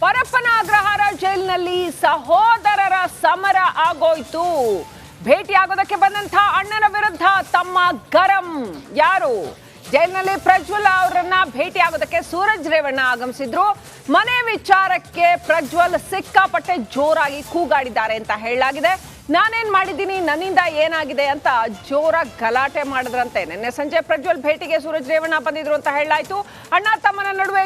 ಪರಪ್ಪನ ಅಗ್ರಹಾರ ಜೈಲಿನಲ್ಲಿ ಸಹೋದರರ ಸಮರ ಆಗೋಯ್ತು. ಭೇಟಿಯಾಗೋದಕ್ಕೆ ಬಂದಂತ ಅಣ್ಣನ ವಿರುದ್ಧ ತಮ್ಮ ಗರಂ. ಯಾರು? ಜೈಲಿನಲ್ಲಿ ಪ್ರಜ್ವಲ್ ಅವರನ್ನ ಭೇಟಿಯಾಗೋದಕ್ಕೆ ಸೂರಜ್ ರೇವಣ್ಣ ಆಗಮಿಸಿದ್ರು. ಮನೆ ವಿಚಾರಕ್ಕೆ ಪ್ರಜ್ವಲ್ ಸಿಕ್ಕಾಪಟ್ಟೆ ಜೋರಾಗಿ ಕೂಗಾಡಿದ್ದಾರೆ ಅಂತ ಹೇಳಲಾಗಿದೆ. ನಾನೇನ್ ಮಾಡಿದ್ದೀನಿ, ನನ್ನಿಂದ ಏನಾಗಿದೆ ಅಂತ ಜೋರಾಗಿ ಗಲಾಟೆ ಮಾಡಿದ್ರಂತೆ. ನಿನ್ನೆ ಸಂಜೆ ಪ್ರಜ್ವಲ್ ಭೇಟಿಗೆ ಸೂರಜ್ ರೇವಣ್ಣ ಬಂದಿದ್ರು ಅಂತ ಹೇಳಲಾಯ್ತು. ಅಣ್ಣ ತಮ್ಮನ ನಡುವೆ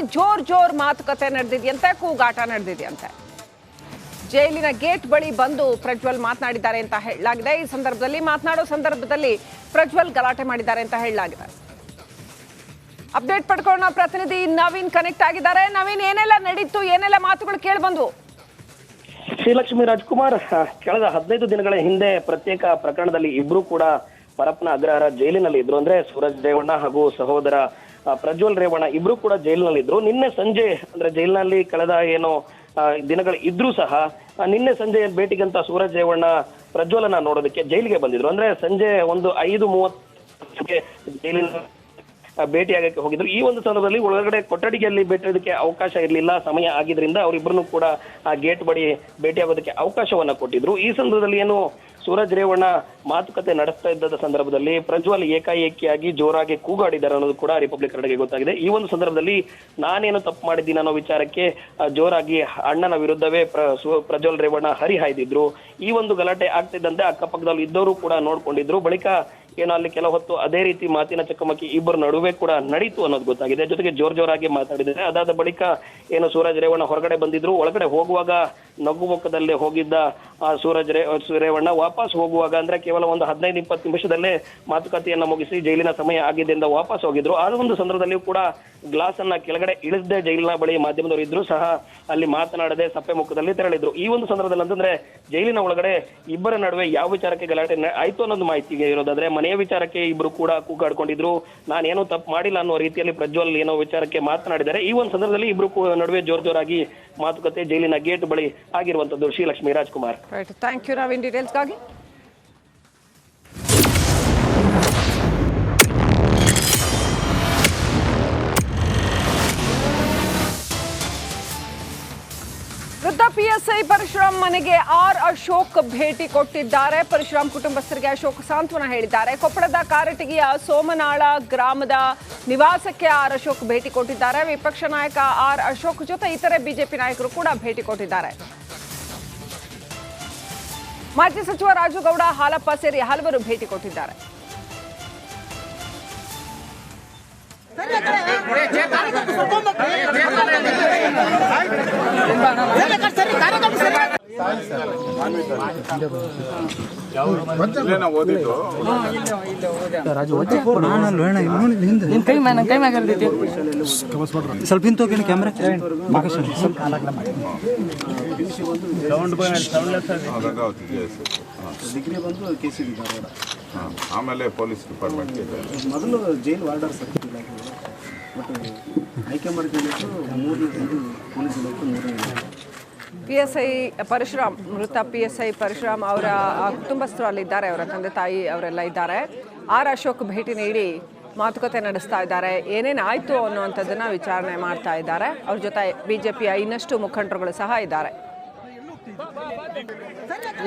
ಜೋರ್ ಮಾತುಕತೆ ನಡೆದಿದೆಯಂತೆ, ಕೂಗಾಟ ನಡೆದಿದೆಯಂತೆ. ಜೈಲಿನ ಗೇಟ್ ಬಳಿ ಬಂದು ಪ್ರಜ್ವಲ್ ಮಾತನಾಡಿದ್ದಾರೆ ಅಂತ ಹೇಳಲಾಗಿದೆ. ಈ ಸಂದರ್ಭದಲ್ಲಿ ಮಾತನಾಡೋ ಸಂದರ್ಭದಲ್ಲಿ ಪ್ರಜ್ವಲ್ ಗಲಾಟೆ ಮಾಡಿದ್ದಾರೆ ಅಂತ ಹೇಳಲಾಗಿದೆ. ಅಪ್ಡೇಟ್ ಪಡ್ಕೊಳ್ಳೋಣ, ಪ್ರತಿನಿಧಿ ನವೀನ್ ಕನೆಕ್ಟ್ ಆಗಿದ್ದಾರೆ. ನವೀನ್, ಏನೆಲ್ಲ ನಡೀತು, ಏನೆಲ್ಲ ಮಾತುಗಳು ಕೇಳಿ ಬಂದ್ವು? ಶ್ರೀಲಕ್ಷ್ಮಿ ರಾಜ್ಕುಮಾರ್ ಕಳೆದ 15 ದಿನಗಳ ಹಿಂದೆ ಪ್ರತ್ಯೇಕ ಪ್ರಕರಣದಲ್ಲಿ ಇಬ್ರು ಕೂಡ ಪರಪ್ಪನ ಅಗ್ರಹಾರ ಜೈಲಿನಲ್ಲಿ ಇದ್ರು. ಅಂದ್ರೆ ಸೂರಜ್ ರೇವಣ್ಣ ಹಾಗೂ ಸಹೋದರ ಪ್ರಜ್ವಲ್ ರೇವಣ್ಣ ಇಬ್ರು ಕೂಡ ಜೈಲಿನಲ್ಲಿ ಇದ್ರು. ನಿನ್ನೆ ಸಂಜೆ ಅಂದ್ರೆ ಜೈಲಿನಲ್ಲಿ ಕಳೆದ ಏನೋ ದಿನಗಳು ಇದ್ರೂ ಸಹ ನಿನ್ನೆ ಸಂಜೆ ಭೇಟಿಗಂತ ಸೂರಜ್ ರೇವಣ್ಣ ಪ್ರಜ್ವಲನ ನೋಡೋದಕ್ಕೆ ಜೈಲಿಗೆ ಬಂದಿದ್ರು. ಅಂದ್ರೆ ಸಂಜೆ ಒಂದು 5:30 ಜೈಲಿನ ಭೇಟಿಯಾಗಕ್ಕೆ ಹೋಗಿದ್ರು. ಈ ಒಂದು ಸಂದರ್ಭದಲ್ಲಿ ಒಳಗಡೆ ಕೊಠಡಿಯಲ್ಲಿ ಭೇಟಿಯಾಗೋದಕ್ಕೆ ಅವಕಾಶ ಇರಲಿಲ್ಲ. ಸಮಯ ಆಗಿದ್ರಿಂದ ಅವರಿಬ್ಬರನ್ನು ಕೂಡ ಆ ಗೇಟ್ ಬಳಿ ಭೇಟಿಯಾಗೋದಕ್ಕೆ ಅವಕಾಶವನ್ನ ಕೊಟ್ಟಿದ್ರು. ಈ ಸಂದರ್ಭದಲ್ಲಿ ಏನು ಸೂರಜ್ ರೇವಣ್ಣ ಮಾತುಕತೆ ನಡೆಸ್ತಾ ಇದ್ದ ಸಂದರ್ಭದಲ್ಲಿ ಪ್ರಜ್ವಲ್ ಏಕಾಏಕಿಯಾಗಿ ಜೋರಾಗಿ ಕೂಗಾಡಿದ್ದಾರೆ ಅನ್ನೋದು ಕೂಡ ರಿಪಬ್ಲಿಕ್ ಕನ್ನಡಕ್ಕೆ ಗೊತ್ತಾಗಿದೆ. ಈ ಒಂದು ಸಂದರ್ಭದಲ್ಲಿ ನಾನೇನು ತಪ್ಪು ಮಾಡಿದ್ದೀನಿ ಅನ್ನೋ ವಿಚಾರಕ್ಕೆ ಜೋರಾಗಿ ಅಣ್ಣನ ವಿರುದ್ಧವೇ ಪ್ರಜ್ವಲ್ ರೇವಣ್ಣ ಹರಿಹಾಯ್ದಿದ್ರು. ಈ ಒಂದು ಗಲಾಟೆ ಆಗ್ತಿದ್ದಂತೆ ಅಕ್ಕಪಕ್ಕದಲ್ಲಿ ಇದ್ದವರು ಕೂಡ ನೋಡ್ಕೊಂಡಿದ್ರು. ಬಳಿಕ ಏನೋ ಅಲ್ಲಿ ಕೆಲ ಹೊತ್ತು ಅದೇ ರೀತಿ ಮಾತಿನ ಚಕಮಕಿ ಇಬ್ಬರ ನಡುವೆ ಕೂಡ ನಡೀತು ಅನ್ನೋದು ಗೊತ್ತಾಗಿದೆ. ಜೊತೆಗೆ ಜೋರಾಗಿ ಮಾತಾಡಿದ್ದಾರೆ. ಅದಾದ ಬಳಿಕ ಏನು ಸೂರಜ್ ರೇವಣ್ಣ ಹೊರಗಡೆ ಬಂದಿದ್ರು. ಒಳಗಡೆ ಹೋಗುವಾಗ ನಗುಮುಖದಲ್ಲೇ ಹೋಗಿದ್ದ ಸೂರಜ್ ರೇವಣ್ಣ ವಾಪಸ್ ಹೋಗುವಾಗ ಅಂದ್ರೆ ಕೇವಲ ಒಂದು 15-20 ನಿಮಿಷದಲ್ಲೇ ಮಾತುಕತೆಯನ್ನ ಮುಗಿಸಿ ಜೈಲಿನ ಸಮಯ ಆಗಿದೆ ಎಂದು ವಾಪಸ್ ಹೋಗಿದ್ರು. ಆ ಒಂದು ಸಂದರ್ಭದಲ್ಲಿಯೂ ಕೂಡ ಗ್ಲಾಸ್ ಅನ್ನ ಕೆಳಗಡೆ ಇಳಿಸದೆ ಜೈಲಿನ ಬಳಿ ಮಾಧ್ಯಮದವರು ಇದ್ರು ಸಹ ಅಲ್ಲಿ ಮಾತನಾಡದೆ ಸಪ್ಪೆ ಮುಖದಲ್ಲಿ ತೆರಳಿದ್ರು. ಈ ಒಂದು ಸಂದರ್ಭದಲ್ಲಿ ಅಂತಂದ್ರೆ ಜೈಲಿನ ಒಳಗಡೆ ಇಬ್ಬರ ನಡುವೆ ಯಾವ ವಿಚಾರಕ್ಕೆ ಗಲಾಟೆ ಆಯ್ತು ಅನ್ನೋದು ಮಾಹಿತಿ ಇರೋದಾದ್ರೆ ಮನೆಯ ವಿಚಾರಕ್ಕೆ ಇಬ್ರು ಕೂಡ ಕೂಗಾಡ್ಕೊಂಡಿದ್ರು. ನಾನೇನೋ ತಪ್ಪು ಮಾಡಿಲ್ಲ ಅನ್ನೋ ರೀತಿಯಲ್ಲಿ ಪ್ರಜ್ವಲ್ ಏನೋ ವಿಚಾರಕ್ಕೆ ಮಾತನಾಡಿದ್ದಾರೆ. ಈ ಒಂದು ಸಂದರ್ಭದಲ್ಲಿ ಇಬ್ರು ನಡುವೆ ಜೋರಾಗಿ ಮಾತುಕತೆ ಜೈಲಿನ ಗೇಟ್ ಬಳಿ ಆಗಿರುವಂತದ್ದು. ಶ್ರೀಲಕ್ಷ್ಮಿ ರಾಜ್ಕುಮಾರ್. ಥ್ಯಾಂಕ್ ಯು ನವೀನ್ ಡೀಟೇಲ್ಸ್ಗಾಗಿ. ವೃದ್ಧ ಪಿಎಸ್ಐ ಪರಶುರಾಮ್ ಮನೆಗೆ ಆರ್ ಅಶೋಕ್ ಭೇಟಿ ಕೊಟ್ಟಿದ್ದಾರೆ. ಪರಶುರಾಮ್ ಕುಟುಂಬಸ್ಥರಿಗೆ ಅಶೋಕ್ ಸಾಂತ್ವನ ಹೇಳಿದ್ದಾರೆ. ಕೊಪ್ಪಳದ ಕಾರಟಗಿಯ ಸೋಮನಾಳ ಗ್ರಾಮದ ನಿವಾಸಕ್ಕೆ ಆರ್ ಅಶೋಕ್ ಭೇಟಿ ಕೊಟ್ಟಿದ್ದಾರೆ. ವಿಪಕ್ಷ ನಾಯಕ ಆರ್ ಅಶೋಕ್ ಜೊತೆ ಇತರೆ ಬಿಜೆಪಿ ನಾಯಕರು ಕೂಡ ಭೇಟಿ ಕೊಟ್ಟಿದ್ದಾರೆ. ಮಾಜಿ ಸಚಿವ ರಾಜುಗೌಡ, ಹಾಲಪ್ಪ ಸೇರಿ ಹಲವರು ಭೇಟಿ ಕೊಟ್ಟಿದ್ದಾರೆ. ಸ್ವಲ್ಪ ಹಿಂತೋಗಿ ಕ್ಯಾಮ್ರಾ ಡಿಗ್ರಿ ಬಂದು KCB ಧಾರವಾಡ. ಆಮೇಲೆ ಪೊಲೀಸ್ ಡಿಪಾರ್ಟ್ಮೆಂಟ್ ಮೊದಲು ಜೈಲ್ ವಾರ್ಡರ್ ಸರ್ಟಿಫಿಕೇಟ್ ಬಟ್ ಆಯ್ಕೆ ಮಾಡಿಕೊಂಡಿದ್ದು 3 ಪೊಲೀಸ್ ಇಲಾಖೆ 3 PSI ಪರಶುರಾಮ್, ಮೃತ PSI ಪರಶುರಾಮ್ ಅವರ ಕುಟುಂಬಸ್ಥರು ಅಲ್ಲಿದ್ದಾರೆ. ಅವರ ತಂದೆ ತಾಯಿ ಅವರೆಲ್ಲ ಇದ್ದಾರೆ. ಆರ್ ಅಶೋಕ್ ಭೇಟಿ ನೀಡಿ ಮಾತುಕತೆ ನಡೆಸ್ತಾ ಇದ್ದಾರೆ. ಏನೇನಾಯ್ತು ಅನ್ನುವಂಥದ್ದನ್ನ ವಿಚಾರಣೆ ಮಾಡ್ತಾ ಇದ್ದಾರೆ. ಅವ್ರ ಜೊತೆ ಬಿಜೆಪಿಯ ಇನ್ನಷ್ಟು ಮುಖಂಡರುಗಳು ಸಹ ಇದ್ದಾರೆ.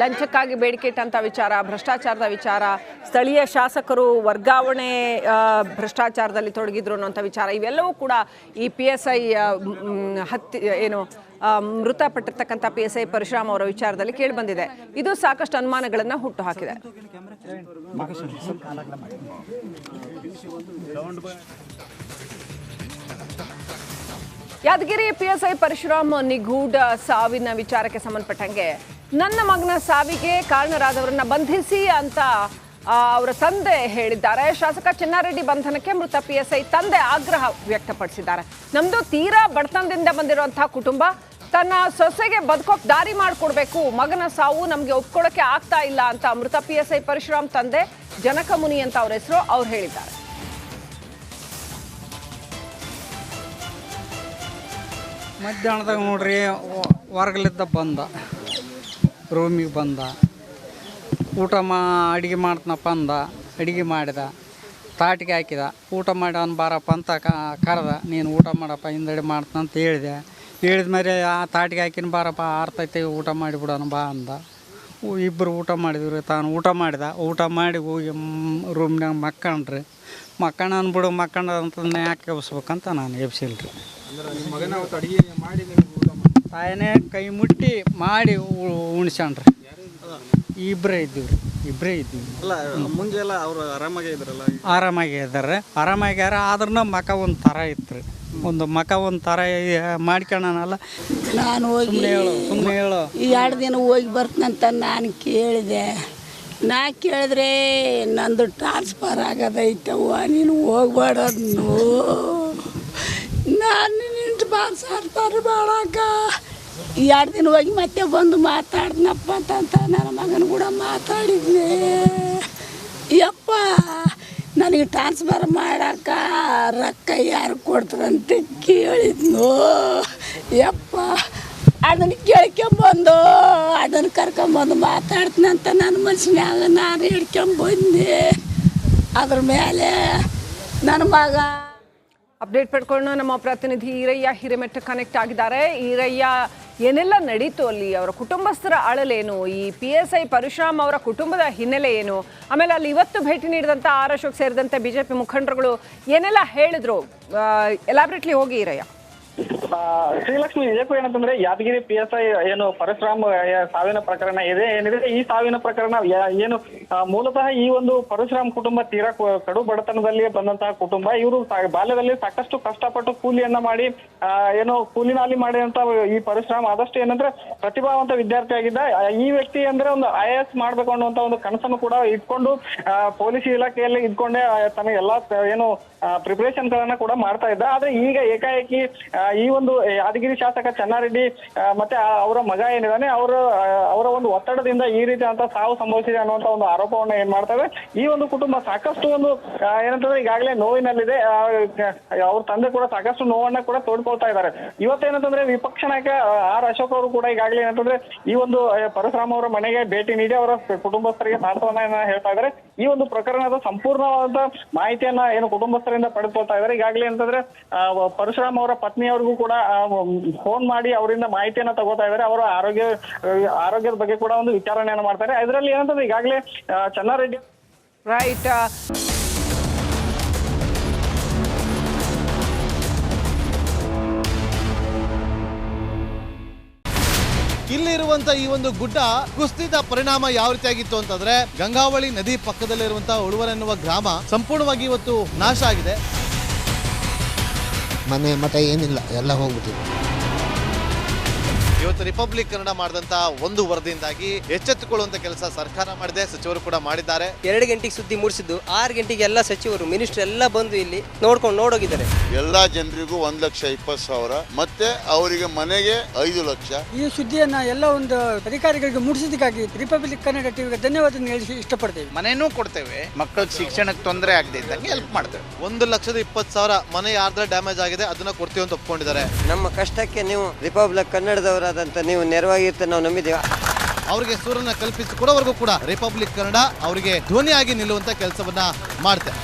ಲಂಚಕ್ಕಾಗಿ ಬೇಡಿಕೆ ಇಟ್ಟಂತ ವಿಚಾರ, ಭ್ರಷ್ಟಾಚಾರದ ವಿಚಾರ, ಸ್ಥಳೀಯ ಶಾಸಕರು ವರ್ಗಾವಣೆ ಭ್ರಷ್ಟಾಚಾರದಲ್ಲಿ ತೊಡಗಿದ್ರು ಅನ್ನೋಂಥ ವಿಚಾರ, ಇವೆಲ್ಲವೂ ಕೂಡ ಈ PSI ಮೃತಪಟ್ಟಿರ್ತಕ್ಕಂಥ PSI ಪರಶುರಾಮ್ ಅವರ ವಿಚಾರದಲ್ಲಿ ಕೇಳಿ ಬಂದಿದೆ. ಇದು ಸಾಕಷ್ಟು ಅನುಮಾನಗಳನ್ನು ಹುಟ್ಟು ಹಾಕಿದೆ. ಯಾದಗಿರಿ PSI ಪರಶುರಾಮ್ ನಿಗೂಢ ಸಾವಿನ ವಿಚಾರಕ್ಕೆ ಸಂಬಂಧಪಟ್ಟಂಗೆ ನನ್ನ ಮಗನ ಸಾವಿಗೆ ಕಾರಣರಾದವರನ್ನ ಬಂಧಿಸಿ ಅಂತ ಅವರ ತಂದೆ ಹೇಳಿದ್ದಾರೆ. ಶಾಸಕ ಚಿನ್ನಾರೆಡ್ಡಿ ಬಂಧನಕ್ಕೆ ಮೃತ PSI ತಂದೆ ಆಗ್ರಹ ವ್ಯಕ್ತಪಡಿಸಿದ್ದಾರೆ. ನಮ್ದು ತೀರಾ ಬಡತನದಿಂದ ಬಂದಿರುವಂತಹ ಕುಟುಂಬ, ತನ್ನ ಸೊಸೆಗೆ ಬದುಕೋಕ್ ದಾರಿ ಮಾಡಿಕೊಡ್ಬೇಕು, ಮಗನ ಸಾವು ನಮ್ಗೆ ಒಪ್ಕೊಳ್ಳೋಕೆ ಆಗ್ತಾ ಇಲ್ಲ ಅಂತ ಮೃತ PSI ಪರಶುರಾಮ್ ತಂದೆ ಜನಕಮುನಿ ಅಂತ ಅವ್ರ ಹೆಸರು, ಅವ್ರು ಹೇಳಿದ್ದಾರೆ. ಮಧ್ಯಾಹ್ನದಾಗ ನೋಡ್ರಿ ಹೊರಗಲಿದ್ದ ಬಂದ, ರೂಮಿಗೆ ಬಂದ, ಅಡುಗೆ ಮಾಡ್ತನಪ್ಪ ಅಂದ, ಅಡುಗೆ ಮಾಡಿದ, ತಾಟಿಗೆ ಹಾಕಿದ, ಊಟ ಮಾಡಿ ಅವ್ನು ಬಾರಪ್ಪ ಅಂತ ಕರೆದ, ನೀನು ಊಟ ಮಾಡಪ್ಪ ಹಿಂದಡಿ ಮಾಡ್ತಾನಂತ ಹೇಳಿದೆ. ಹೇಳಿದ ಮೇಲೆ ಆ ತಾಟಿಗೆ ಹಾಕಿನ ಬಾರಪ್ಪ ಆರ್ತೈತೆ ಊಟ ಮಾಡಿಬಿಡೋಣ ಬಾ ಅಂದ. ಇಬ್ಬರು ಊಟ ಮಾಡಿದ್ವಿ. ತಾನು ಊಟ ಮಾಡಿ ಹೋಗಿ ರೂಮ್ನಾಗ ಮಕ್ಕಣ್ರಿ. ಮಕ್ಕಣ ಅಂದ್ಬಿಡು ಮಕ್ಕಂಡ ಅಂತ ಯಾಕೆ ಎಬ್ಸ್ಬೇಕಂತ ನಾನು ಎಬ್ಸಿಲ್ರಿ. ತಾಯನೇ ಕೈ ಮುಟ್ಟಿ ಮಾಡಿ ಉಣ್ಸ್ಯಾನ್ರಿ. ಇಬ್ಬರೇ ಇದ್ದೀವಿ. ಅಲ್ಲ ಮುಂಜಾನೆ ಅವರು ಆರಾಮಾಗೇ ಇದ್ದಾರೆ. ಆರಾಮಾಗ್ಯಾರ. ಆದ್ರೂ ಮಕ ಒಂದು ಥರ ಇತ್ತು ರೀ. ಒಂದು ಮಕ ಒಂದು ಥರ ಮಾಡ್ಕೊಳ್ಳೋಣಲ್ಲ. ನಾನು ಹೋಗಿ ಸುಮ್ಮನೆ ಹೇಳು 2 ದಿನ ಹೋಗಿ ಬರ್ತೀನಂತ ನಾನು ಕೇಳಿದೆ. ಕೇಳಿದ್ರೆ ನಂದು ಟ್ರಾನ್ಸ್ಫರ್ ಆಗೋದೈತವ್ವ, ನೀನು ಹೋಗ್ಬೇಡದ್ನು. ನಾನು ನಿನ್ನ ಟ್ರಾನ್ಸ್ಫರ್ ಮಾಡಕ್ಕ 2 ದಿನ ಹೋಗಿ ಮತ್ತೆ ಬಂದು ಮಾತಾಡ್ನಪ್ಪ ಅಂತ ನನ್ನ ಮಗನ ಕೂಡ ಮಾತಾಡಿದ್ನೆ. ಯಪ್ಪ ನನಗೆ ಟ್ರಾನ್ಸ್ಫರ್ ಮಾಡೋಕೆ ರೊಕ್ಕ ಯಾರು ಕೊಡ್ತಾರಂತ ಕೇಳಿದ್ನು. ಯಪ್ಪ ಅದನ್ನು ಕೇಳ್ಕೊಂಬಂದು ಅದನ್ನು ಕರ್ಕೊಂಬಂದು ಮಾತಾಡ್ತೀನಂತ ನನ್ನ ಮನಸ್ಸಿನಾಗ ನಾನು ಹಿಡ್ಕೊಂಬಂದೆ. ಅದ್ರ ಮೇಲೆ ನನ್ನ ಮಗ ಅಪ್ಡೇಟ್ ಪಡ್ಕೊಂಡು ನಮ್ಮ ಪ್ರತಿನಿಧಿ ಈರಯ್ಯ ಹಿರೇಮೆಟ್ಟ ಕನೆಕ್ಟ್ ಆಗಿದ್ದಾರೆ. ಈರಯ್ಯ, ಏನೆಲ್ಲ ನಡೀತು ಅಲ್ಲಿ? ಅವರ ಕುಟುಂಬಸ್ಥರ ಅಳಲೇನು? ಈ PSI ಪರಶುರಾಮ್ ಅವರ ಕುಟುಂಬದ ಹಿನ್ನೆಲೆ ಏನು? ಆಮೇಲೆ ಅಲ್ಲಿ ಇವತ್ತು ಭೇಟಿ ನೀಡಿದಂಥ ಆರ್ ಅಶೋಕ್ ಸೇರಿದಂತೆ ಬಿಜೆಪಿ ಮುಖಂಡರುಗಳು ಏನೆಲ್ಲ ಹೇಳಿದ್ರು? ಎಲಾಬ್ರೇಟ್ಲಿ ಹೋಗಿ ಈರಯ್ಯ. ಶ್ರೀಲಕ್ಷ್ಮಿ, ಇದಕ್ಕೂ ಏನಂತಂದ್ರೆ ಯಾದಗಿರಿ PSI ಏನು ಪರಶುರಾಮ್ ಸಾವಿನ ಪ್ರಕರಣ ಏನಿದೆ, ಈ ಸಾವಿನ ಪ್ರಕರಣ ಏನು ಮೂಲತಃ ಈ ಒಂದು ಪರಶುರಾಮ್ ಕುಟುಂಬ ತೀರಾ ಕಡು ಬಡತನದಲ್ಲಿ ಬಂದಂತಹ ಕುಟುಂಬ. ಇವರು ಬಾಲ್ಯದಲ್ಲಿ ಸಾಕಷ್ಟು ಕಷ್ಟಪಟ್ಟು ಕೂಲಿಯನ್ನ ಮಾಡಿ ಏನು ಕೂಲಿನಾಲಿ ಮಾಡಿದಂತ ಈ ಪರಶುರಾಮ್ ಆದಷ್ಟು ಏನಂದ್ರೆ ಪ್ರತಿಭಾವಂತ ವಿದ್ಯಾರ್ಥಿ ಆಗಿದ್ದ. ಈ ವ್ಯಕ್ತಿ ಅಂದ್ರೆ ಒಂದು IAS ಮಾಡ್ಬೇಕು ಅನ್ನುವಂತ ಒಂದು ಕನಸನ್ನು ಕೂಡ ಇಟ್ಕೊಂಡು ಪೊಲೀಸ್ ಇಲಾಖೆಯಲ್ಲಿ ಇದ್ಕೊಂಡೆ ತನ್ನ ಎಲ್ಲಾ ಏನು ಪ್ರಿಪರೇಷನ್ ಗಳನ್ನ ಕೂಡ ಮಾಡ್ತಾ ಇದ್ದ. ಆದ್ರೆ ಈಗ ಏಕಾಏಕಿ ಈ ಒಂದು ಯಾದಗಿರಿ ಶಾಸಕ ಚೆನ್ನಾರೆಡ್ಡಿ ಮತ್ತೆ ಅವರ ಮಗ ಏನಿದಾನೆ ಅವರ ಒಂದು ಒತ್ತಡದಿಂದ ಈ ರೀತಿ ಅಂತ ಸಾವು ಸಂಭವಿಸಿದೆ ಅನ್ನುವಂತ ಒಂದು ಆರೋಪವನ್ನ ಏನ್ ಮಾಡ್ತಾರೆ. ಈ ಒಂದು ಕುಟುಂಬ ಸಾಕಷ್ಟು ಒಂದು ಏನಂತಂದ್ರೆ ಈಗಾಗಲೇ ನೋವಿನಲ್ಲಿದೆ. ಅವ್ರ ತಂದೆ ಕೂಡ ಸಾಕಷ್ಟು ನೋವನ್ನ ಕೂಡ ತೋಡ್ಕೊಳ್ತಾ ಇದ್ದಾರೆ. ಇವತ್ತೇನಂತಂದ್ರೆ ವಿಪಕ್ಷ ನಾಯಕ ಆರ್ ಅಶೋಕ್ ಅವರು ಕೂಡ ಈಗಾಗಲೇ ಏನಂತಂದ್ರೆ ಈ ಒಂದು ಪರಶುರಾಮ್ ಅವರ ಮನೆಗೆ ಭೇಟಿ ನೀಡಿ ಅವರ ಕುಟುಂಬಸ್ಥರಿಗೆ ಸಾಂತ್ವನ ಹೇಳ್ತಾ ಇದ್ದಾರೆ. ಈ ಒಂದು ಪ್ರಕರಣದ ಸಂಪೂರ್ಣವಾದ ಮಾಹಿತಿಯನ್ನ ಏನು ಕುಟುಂಬಸ್ಥರಿಂದ ಪಡೆದುಕೊಳ್ತಾ ಇದ್ದಾರೆ. ಈಗಾಗಲೇ ಅಂತಂದ್ರೆ ಪರಶುರಾಮ್ ಅವರ ಪತ್ನಿಯವರಿಗೂ ಕೂಡ ಫೋನ್ ಮಾಡಿ ಅವರಿಂದ ಮಾಹಿತಿಯನ್ನ ತಗೋತಾ ಇದ್ದಾರೆ. ಅವರ ಆರೋಗ್ಯದ ಬಗ್ಗೆ ಕೂಡ ಒಂದು ವಿಚಾರಣೆಯನ್ನು ಮಾಡ್ತಾರೆ. ಇದರಲ್ಲಿ ಏನಂತಂದ್ರೆ ಈಗಾಗಲೇ ಚೆನ್ನಾರೆಡ್ಡಿ ರೈಟ್ ಇಲ್ಲಿರುವಂತ ಈ ಒಂದು ಗುಡ್ಡ ಕುಸಿದ ಪರಿಣಾಮ ಯಾವ ರೀತಿಯಾಗಿತ್ತು ಅಂತಂದ್ರೆ ಗಂಗಾವಳಿ ನದಿ ಪಕ್ಕದಲ್ಲಿರುವಂತಹ ಉಳುವರೆನ್ನುವ ಗ್ರಾಮ ಸಂಪೂರ್ಣವಾಗಿ ಇವತ್ತು ನಾಶ ಆಗಿದೆ. ಮನೆ ಮಠ ಏನಿಲ್ಲ, ಎಲ್ಲ ಹೋಗ್ಬಿಟ್ಟಿದೆ. ಇವತ್ತು ರಿಪಬ್ಲಿಕ್ ಕನ್ನಡ ಮಾಡಿದಂತ ಒಂದು ವರದಿಯಿಂದಾಗಿ ಎಚ್ಚೆತ್ತುಕೊಳ್ಳುವಂತ ಕೆಲಸ ಸರ್ಕಾರ ಮಾಡಿದೆ, ಸಚಿವರು ಕೂಡ ಮಾಡಿದ್ದಾರೆ. 2 ಗಂಟೆಗೆ ಸುದ್ದಿ ಮೂಡಿಸಿದ್ದು 6 ಗಂಟೆಗೆ ಎಲ್ಲ ಸಚಿವರು ಮಿನಿಸ್ಟರ್ ಎಲ್ಲ ಬಂದು ಇಲ್ಲಿ ನೋಡೋಗಿದ್ದಾರೆ. ಎಲ್ಲಾ ಜನರಿಗೂ 1,20,000 ಮತ್ತೆ ಅವರಿಗೆ ಮನೆಗೆ 5 ಲಕ್ಷ. ಈ ಸುದ್ದಿಯನ್ನ ಎಲ್ಲ ಒಂದು ಅಧಿಕಾರಿಗಳಿಗೆ ಮೂಡಿಸಿದ್ದಕ್ಕಾಗಿ ರಿಪಬ್ಲಿಕ್ ಕನ್ನಡ ಟಿವಿಗೆ ಧನ್ಯವಾದ ಹೇಳಿ ಇಷ್ಟಪಡ್ತೇವೆ. ಮನೆನೂ ಕೊಡ್ತೇವೆ, ಮಕ್ಕಳ ಶಿಕ್ಷಣಕ್ಕೆ ತೊಂದರೆ ಆಗದೆ ಇದ್ದಂಗೆ ಹೆಲ್ಪ್ ಮಾಡ್ತೇವೆ. 1,20,000 ಮನೆ ಯಾರ್ದ್ರ ಡ್ಯಾಮೇಜ್ ಆಗಿದೆ ಅದನ್ನ ಕೊಡ್ತೀವಿ ಅಂತ ಒಪ್ಕೊಂಡಿದ್ದಾರೆ. ನಮ್ಮ ಕಷ್ಟಕ್ಕೆ ನೀವು ರಿಪಬ್ಲಿಕ್ ಕನ್ನಡದವರಾದಂತ ನೀವು ನೆರವಾಗಿರ್ತ ನಾವು ನಂಬಿದ್ದೇವೆ. ಅವರಿಗೆ ಸೂರನ್ನ ಕಲ್ಪಿಸಿಕೊಡೋವರೆಗೂ ಕೂಡ ರಿಪಬ್ಲಿಕ್ ಕನ್ನಡ ಅವರಿಗೆ ಧ್ವನಿಯಾಗಿ ನಿಲ್ಲುವಂತ ಕೆಲಸವನ್ನ ಮಾಡ್ತೇವೆ.